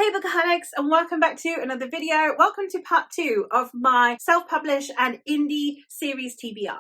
Hey Bookaholics, and welcome back to another video. Welcome to part 2 of my self-published and indie series TBR.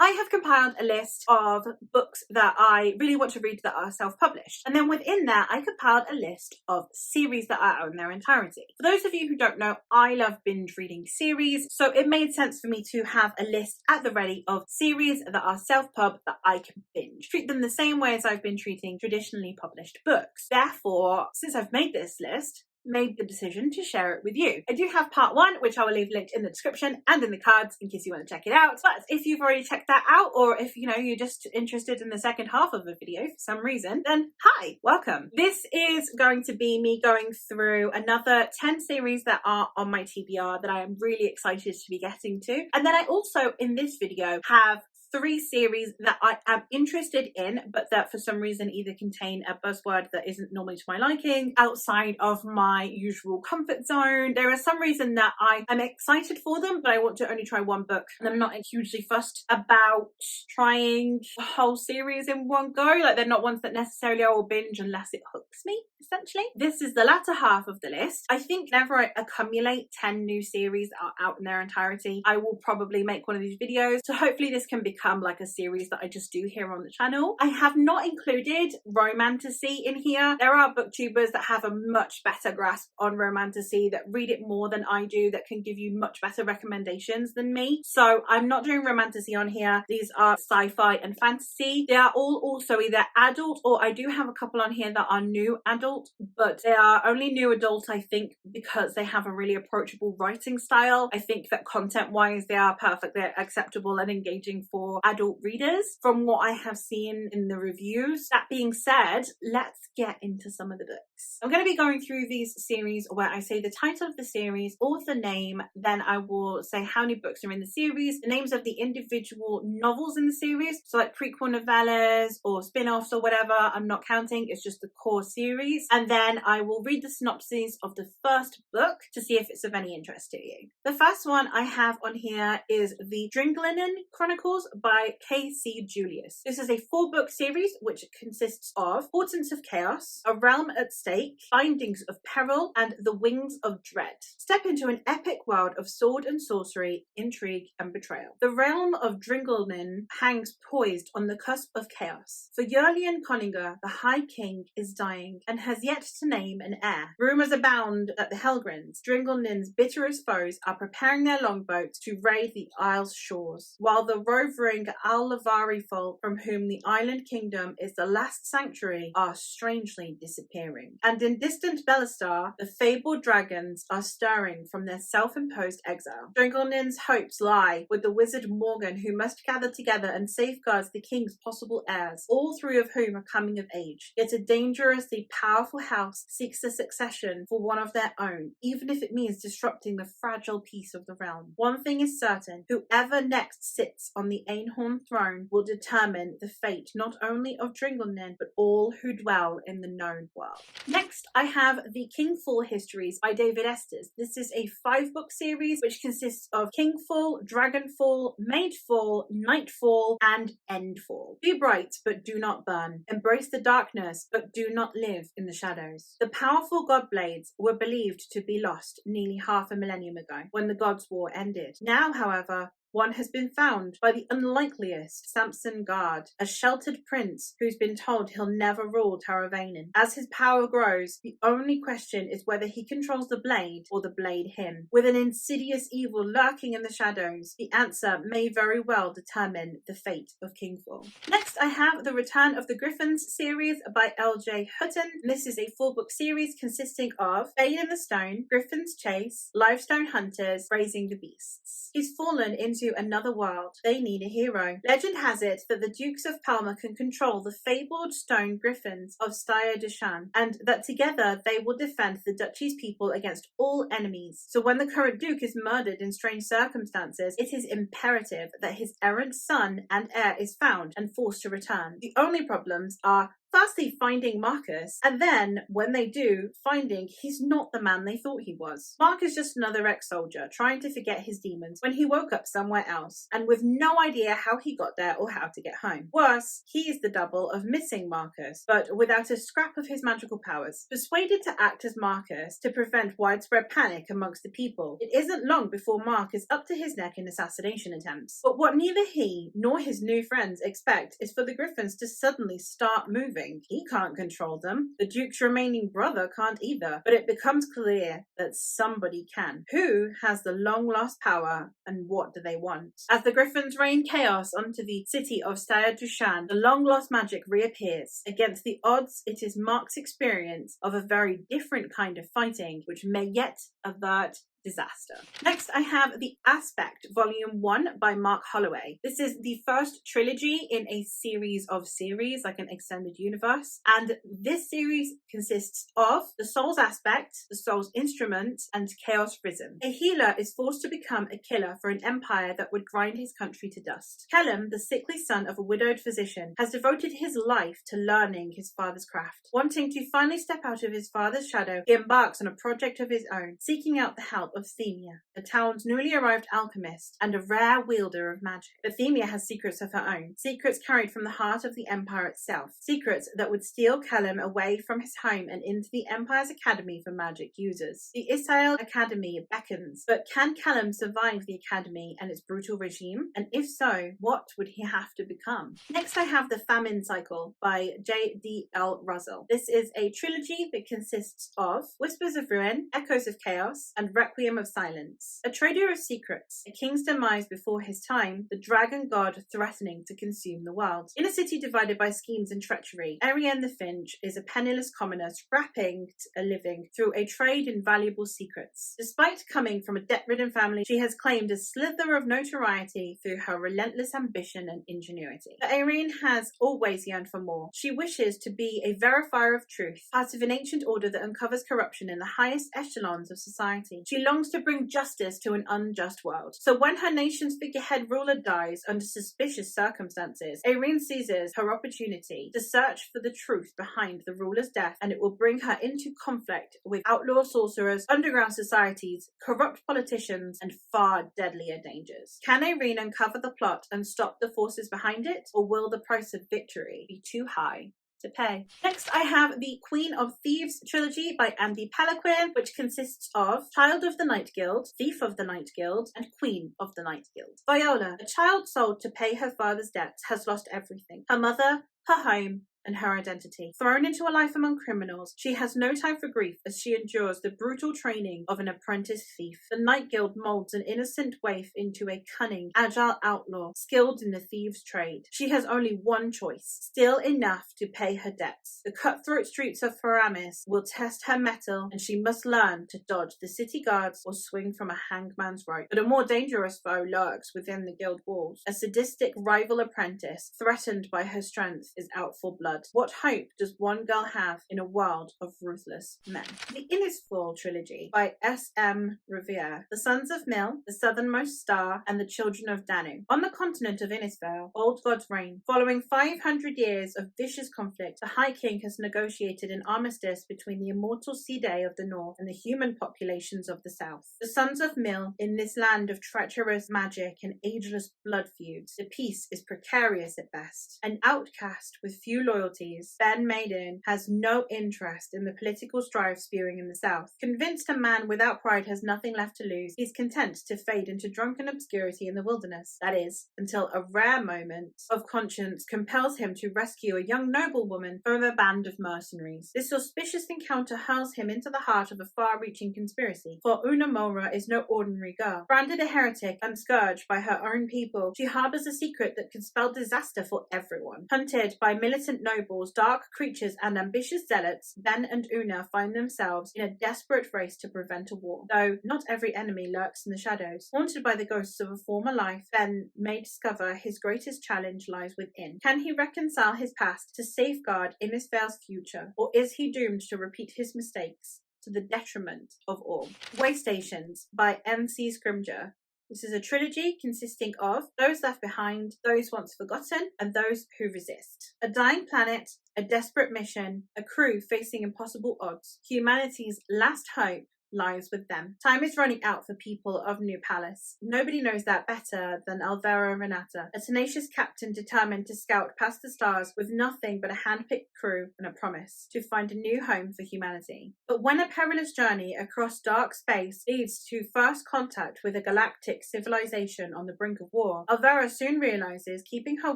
I have compiled a list of books that I really want to read that are self-published. And then within that, I compiled a list of series that are out in their entirety. For those of you who don't know, I love binge reading series. So it made sense for me to have a list at the ready of series that are self-pub that I can binge. Treat them the same way as I've been treating traditionally published books. Therefore, since I've made this list, made the decision to share it with you. I do have part 1, which I will leave linked in the description and in the cards in case you want to check it out. But if you've already checked that out, or if you're just interested in the second half of the video for some reason, then hi, welcome. This is going to be me going through another 10 series that are on my TBR that I am really excited to be getting to. And then I also, in this video, have 3 series that I am interested in, but that for some reason either contain a buzzword that isn't normally to my liking, outside of my usual comfort zone. There is some reason that I am excited for them, but I want to only try one book, and I'm not hugely fussed about trying the whole series in one go. Like, they're not ones that necessarily I will binge unless it hooks me, essentially. This is the latter half of the list. I think whenever I accumulate 10 new series that are out in their entirety, I will probably make one of these videos. So hopefully this can become like a series that I just do here on the channel. I have not included romantasy in here. There are booktubers that have a much better grasp on romantasy, that read it more than I do, that can give you much better recommendations than me. So I'm not doing romantasy on here. These are sci-fi and fantasy. They are all also either adult, or I do have a couple on here that are new adult, but they are only new adult, I think, because they have a really approachable writing style. I think that content-wise, they are perfectly acceptable and engaging for adult readers from what I have seen in the reviews. That being said, let's get into some of the books. I'm going to be going through these series where I say the title of the series, author name, then I will say how many books are in the series, the names of the individual novels in the series, so like prequel novellas or spin-offs or whatever, I'm not counting, it's just the core series, and then I will read the synopsis of the first book to see if it's of any interest to you. The first one I have on here is the Dringlinen Chronicles by K.C. Julius. This is a 4-book series which consists of Portents of Chaos, A Realm at Stake, Bindings of Peril, and The Wings of Dread. Step into an epic world of sword and sorcery, intrigue, and betrayal. The realm of Dringlinen hangs poised on the cusp of chaos. For Yerlian Coninger, the High King, is dying and has yet to name an heir. Rumours abound that the Helgrins, Dringlinen's bitterest foes, are preparing their longboats to raid the Isle's shores, while the rovering Al-Lavari folk, from whom the island kingdom is the last sanctuary, are strangely disappearing. And in distant Bellistar, the fabled dragons are stirring from their self-imposed exile. Dringlinen's hopes lie with the wizard Morgan, who must gather together and safeguard the king's possible heirs, all 3 of whom are coming of age. Yet a dangerously powerful house seeks the succession for one of their own, even if it means disrupting the fragile peace of the realm. One thing is certain: whoever next sits on the Einhorn throne will determine the fate not only of Dringlinen, but all who dwell in the known world. Next, I have the Kingfall Histories by David Estes. This is a 5-book series which consists of Kingfall, Dragonfall, Maidfall, Nightfall, and Endfall. Be bright, but do not burn. Embrace the darkness, but do not live in the shadows. The powerful Godblades were believed to be lost nearly half a millennium ago, when the Gods' War ended. Now, however, one has been found by the unlikeliest Samson Guard, a sheltered prince who's been told he'll never rule Taravainen. As his power grows, the only question is whether he controls the blade or the blade him. With an insidious evil lurking in the shadows, the answer may very well determine the fate of Kingfall. Next, I have the Return of the Griffins series by L.J. Hutton. This is a 4-book series consisting of Fade in the Stone, Griffin's Chase, Livestone Hunters, Raising the Beasts. He's fallen into another world. They need a hero. Legend has it that the Dukes of Palmer can control the fabled stone griffins of Styre de Shan, and that together they will defend the duchy's people against all enemies. So when the current Duke is murdered in strange circumstances, it is imperative that his errant son and heir is found and forced to return. The only problems are Firstly, finding Marcus, and then, when they do, finding he's not the man they thought he was. Mark is just another ex-soldier trying to forget his demons when he woke up somewhere else, and with no idea how he got there or how to get home. Worse, he is the double of missing Marcus, but without a scrap of his magical powers. Persuaded to act as Marcus to prevent widespread panic amongst the people, it isn't long before Mark is up to his neck in assassination attempts. But what neither he nor his new friends expect is for the Griffins to suddenly start moving. He can't control them. The Duke's remaining brother can't either. But it becomes clear that somebody can. Who has the long-lost power, and what do they want? As the Griffins rain chaos onto the city of Staya Dushan, the long-lost magic reappears. Against the odds, it is Mark's experience of a very different kind of fighting, which may yet avert disaster. Next, I have The Aspect, Volume 1 by Mark Holloway. This is the first trilogy in a series of series, like an extended universe. And this series consists of The Soul's Aspect, The Soul's Instrument, and Chaos Risen. A healer is forced to become a killer for an empire that would grind his country to dust. Callum, the sickly son of a widowed physician, has devoted his life to learning his father's craft. Wanting to finally step out of his father's shadow, he embarks on a project of his own, seeking out the help of Themia, the town's newly arrived alchemist and a rare wielder of magic. But Themia has secrets of her own, secrets carried from the heart of the Empire itself, secrets that would steal Callum away from his home and into the Empire's Academy for magic users. The Isael Academy beckons, but can Callum survive the Academy and its brutal regime? And if so, what would he have to become? Next, I have The Famine Cycle by J.D.L. Russell. This is a trilogy that consists of Whispers of Ruin, Echoes of Chaos, and Requiem of Silence. A trader of secrets, a king's demise before his time, the dragon god threatening to consume the world. In a city divided by schemes and treachery, Ariane the Finch is a penniless commoner scrapping a living through a trade in valuable secrets. Despite coming from a debt-ridden family, she has claimed a slither of notoriety through her relentless ambition and ingenuity. But Ariane has always yearned for more. She wishes to be a verifier of truth, part of an ancient order that uncovers corruption in the highest echelons of society. She longs to bring justice to an unjust world. So when her nation's figurehead ruler dies under suspicious circumstances, Ariane seizes her opportunity to search for the truth behind the ruler's death, and it will bring her into conflict with outlaw sorcerers, underground societies, corrupt politicians, and far deadlier dangers. Can Ariane uncover the plot and stop the forces behind it, or will the price of victory be too high to pay? Next, I have the Queen of Thieves trilogy by Andy Palaquin, which consists of Child of the Night Guild, Thief of the Night Guild, and Queen of the Night Guild. Viola, a child sold to pay her father's debts, has lost everything: her mother, her home, and her identity. Thrown into a life among criminals, she has no time for grief as she endures the brutal training of an apprentice thief. The Night Guild molds an innocent waif into a cunning, agile outlaw, skilled in the thieves' trade. She has only one choice: steal enough to pay her debts. The cutthroat streets of Paramis will test her mettle, and she must learn to dodge the city guards or swing from a hangman's rope. But a more dangerous foe lurks within the guild walls. A sadistic rival apprentice, threatened by her strength, is out for blood. What hope does one girl have in a world of ruthless men? The Innisfall trilogy by S.M. Revere. The Sons of Mil, The Southernmost Star, and the Children of Danu. On the continent of Innisfell, old gods reign. Following 500 years of vicious conflict, the High King has negotiated an armistice between the immortal Sidhe of the north and the human populations of the south. The Sons of Mil, in this land of treacherous magic and ageless blood feuds, the peace is precarious at best. An outcast with few loyalties, Ben Maiden has no interest in the political strife spewing in the south. Convinced a man without pride has nothing left to lose, he's content to fade into drunken obscurity in the wilderness. That is, until a rare moment of conscience compels him to rescue a young noblewoman from a band of mercenaries. This auspicious encounter hurls him into the heart of a far-reaching conspiracy, for Una Mora is no ordinary girl. Branded a heretic and scourged by her own people, she harbors a secret that could spell disaster for everyone. Hunted by militant nobles, dark creatures, and ambitious zealots, Ben and Una find themselves in a desperate race to prevent a war. Though not every enemy lurks in the shadows. Haunted by the ghosts of a former life, Ben may discover his greatest challenge lies within. Can he reconcile his past to safeguard Innisfell's future, or is he doomed to repeat his mistakes to the detriment of all? Waystations by M.C. Scrimger. This is a trilogy consisting of Those Left Behind, Those Once Forgotten, and Those Who Resist. A dying planet, a desperate mission, a crew facing impossible odds. Humanity's last hope lies with them. Time is running out for people of New Palace. Nobody knows that better than Alvaro Renata, a tenacious captain determined to scout past the stars with nothing but a hand-picked crew and a promise to find a new home for humanity. But when a perilous journey across dark space leads to first contact with a galactic civilization on the brink of war, Alvaro soon realizes keeping her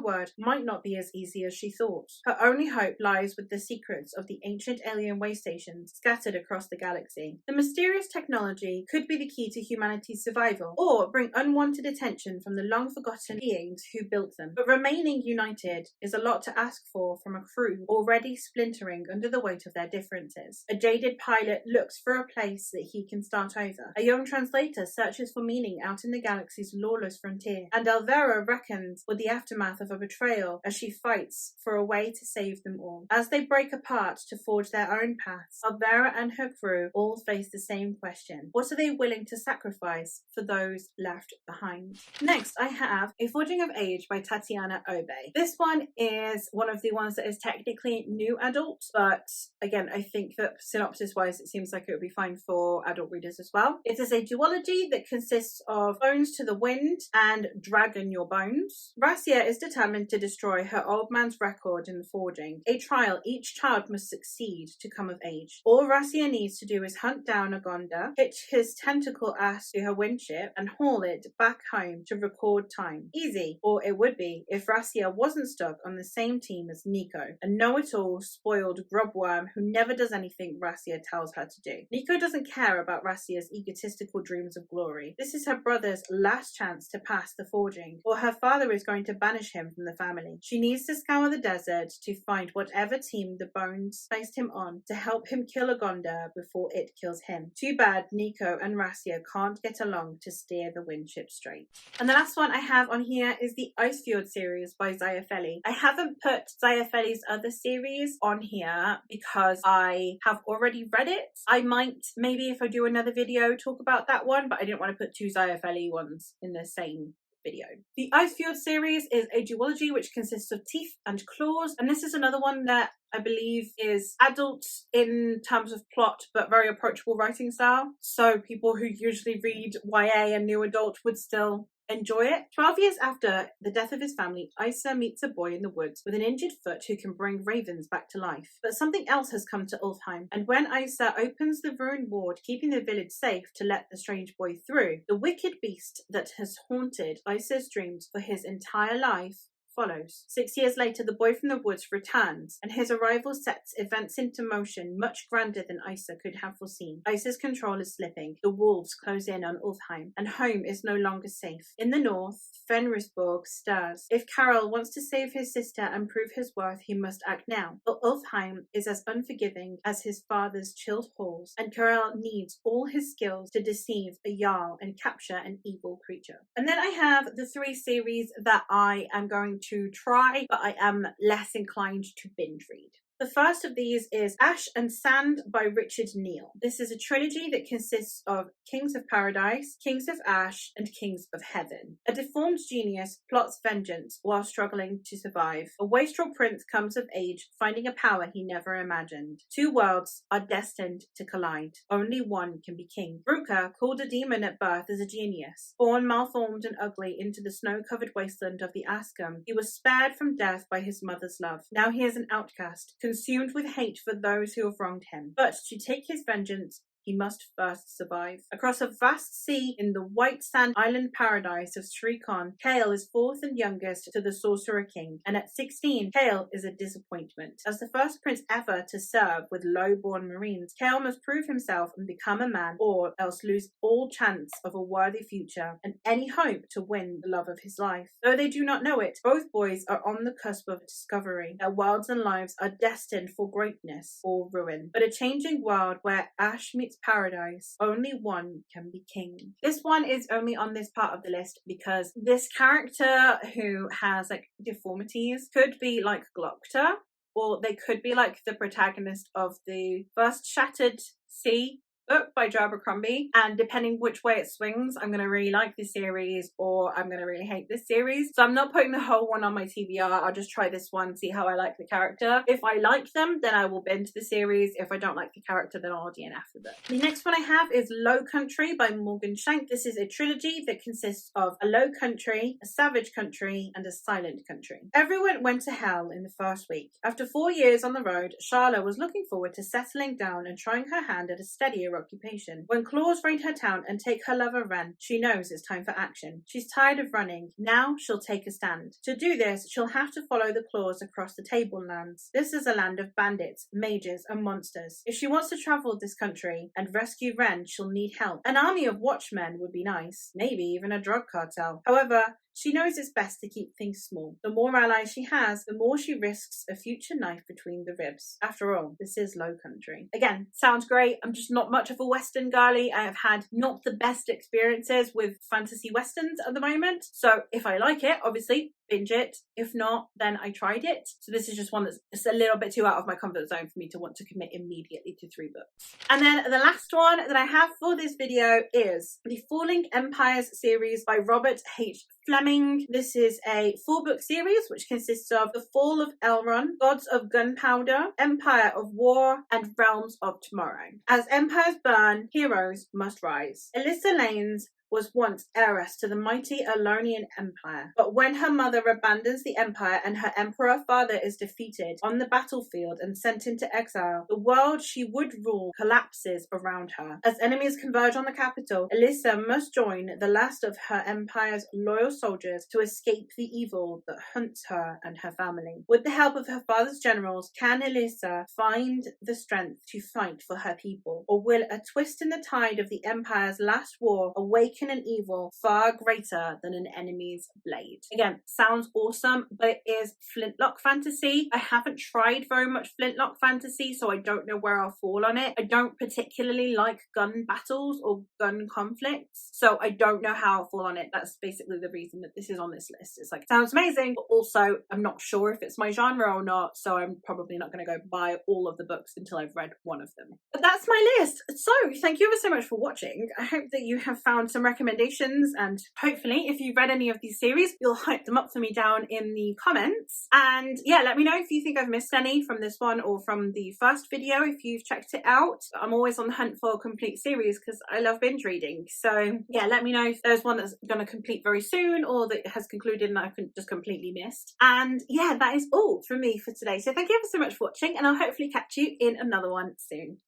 word might not be as easy as she thought. Her only hope lies with the secrets of the ancient alien way stations scattered across the galaxy. The mysterious technology could be the key to humanity's survival, or bring unwanted attention from the long-forgotten beings who built them. But remaining united is a lot to ask for from a crew already splintering under the weight of their differences. A jaded pilot looks for a place that he can start over. A young translator searches for meaning out in the galaxy's lawless frontier. And Alvaro reckons with the aftermath of a betrayal as she fights for a way to save them all. As they break apart to forge their own paths, Alvaro and her crew all face the same question. What are they willing to sacrifice for those left behind? Next, I have A Forging of Age by Tatiana Obey. This one is one of the ones that is technically new adult, but again, I think that synopsis-wise, it seems like it would be fine for adult readers as well. It is a duology that consists of Bones to the Wind and Dragon Your Bones. Racia is determined to destroy her old man's record in the forging, a trial each child must succeed to come of age. All Racia needs to do is hunt down a Gonda, hitch his tentacle ass to her windship, and haul it back home to record time. Easy, or it would be if Racia wasn't stuck on the same team as Nico, a know-it-all, spoiled grubworm who never does anything Racia tells her to do. Nico doesn't care about Racia's egotistical dreams of glory. This is her brother's last chance to pass the forging, or her father is going to banish him from the family. She needs to scour the desert to find whatever team the Bones placed him on to help him kill a Gonda before it kills him. Too bad Nico and Racia can't get along to steer the windship straight. And the last one I have on here is the Icefjord series by Zaya Feli. I haven't put Zaya Feli's other series on here because I have already read it. I might, maybe if I do another video, talk about that one, but I didn't want to put two Zaya Feli ones in the same video. The Icefjord series is a duology which consists of Teeth and Claws, and this is another one that I believe is adult in terms of plot, but very approachable writing style. So people who usually read YA and new adult would still enjoy it. 12 years after the death of his family, Isa meets a boy in the woods with an injured foot who can bring ravens back to life. But something else has come to Ulfheim, and when Isa opens the ruined ward, keeping the village safe to let the strange boy through, the wicked beast that has haunted Isa's dreams for his entire life follows. 6 years later, the boy from the woods returns, and his arrival sets events into motion much grander than Isa could have foreseen. Isa's control is slipping, the wolves close in on Ulfheim, and home is no longer safe. In the north, Fenrisborg stirs. If Karel wants to save his sister and prove his worth, he must act now. But Ulfheim is as unforgiving as his father's chilled halls, and Karel needs all his skills to deceive a Jarl and capture an evil creature. And then I have the three series that I am going to try, but I am less inclined to binge read. The first of these is Ash and Sand by Richard Neal. This is a trilogy that consists of Kings of Paradise, Kings of Ash, and Kings of Heaven. A deformed genius plots vengeance while struggling to survive. A wastrel prince comes of age, finding a power he never imagined. Two worlds are destined to collide. Only one can be king. Bruka, called a demon at birth, is a genius. Born malformed and ugly into the snow-covered wasteland of the Ascom, he was spared from death by his mother's love. Now he is an outcast, consumed with hate for those who have wronged him. But to take his vengeance, he must first survive. Across a vast sea in the white sand island paradise of Shrikon, Kale is fourth and youngest to the Sorcerer King, and at 16, Kale is a disappointment. As the first prince ever to serve with low-born marines, Kale must prove himself and become a man, or else lose all chance of a worthy future and any hope to win the love of his life. Though they do not know it, both boys are on the cusp of discovery. Their worlds and lives are destined for greatness or ruin. But a changing world where Ash meets paradise, only one can be king. This one is only on this part of the list because this character who has like deformities could be like Glocta, or they could be like the protagonist of the first Shattered Sea book by Joe Abercrombie, and depending which way it swings, I'm going to really like this series or I'm going to really hate this series. So I'm not putting the whole one on my TBR. I'll just try this one, see how I like the character. If I like them, then I will binge the series. If I don't like the character, then I'll DNF with it. The next one I have is Low Country by Morgan Shank. This is a trilogy that consists of a low country, a savage country, and a silent country. Everyone went to hell in the first week. After 4 years on the road, Charlotte was looking forward to settling down and trying her hand at a steadier occupation. When claws raid her town and take her lover Ren, she knows it's time for action. She's tired of running. Now she'll take a stand. To do this, she'll have to follow the claws across the Tablelands. This is a land of bandits, mages, and monsters. If she wants to travel this country and rescue Ren, she'll need help. An army of watchmen would be nice, maybe even a drug cartel. However, she knows it's best to keep things small. The more allies she has, the more she risks a future knife between the ribs. After all, this is Low Country. Again, sounds great. I'm just not much of a Western girly. I have had not the best experiences with fantasy Westerns at the moment. So if I like it, obviously, binge it. If not, then I tried it. So this is just one that's a little bit too out of my comfort zone for me to want to commit immediately to 3 books. And then the last one that I have for this video is the Falling Empires series by Robert H. Fleming. This is a 4-book series which consists of The Fall of Elrond, Gods of Gunpowder, Empire of War, and Realms of Tomorrow. As empires burn, heroes must rise. Alyssa Lanes was once heiress to the mighty Elonian Empire. But when her mother abandons the empire and her emperor father is defeated on the battlefield and sent into exile, the world she would rule collapses around her. As enemies converge on the capital, Alyssa must join the last of her empire's loyal soldiers to escape the evil that hunts her and her family. With the help of her father's generals, can Alyssa find the strength to fight for her people? Or will a twist in the tide of the empire's last war awaken an evil far greater than an enemy's blade? Again, sounds awesome, but it is flintlock fantasy. I haven't tried very much flintlock fantasy, so I don't know where I'll fall on it. I don't particularly like gun battles or gun conflicts, so I don't know how I'll fall on it. That's basically the reason that this is on this list. It's like, sounds amazing, but also I'm not sure if it's my genre or not, so I'm probably not going to go buy all of the books until I've read one of them. But that's my list. So thank you ever so much for watching. I hope that you have found some recommendations, and hopefully if you've read any of these series, you'll hype them up for me down in the comments. And yeah, let me know if you think I've missed any from this one or from the first video if you've checked it out. I'm always on the hunt for a complete series because I love binge reading. So yeah, let me know if there's one that's going to complete very soon or that has concluded and I've just completely missed. And yeah, that is all from me for today. So thank you ever so much for watching, and I'll hopefully catch you in another one soon.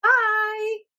Bye!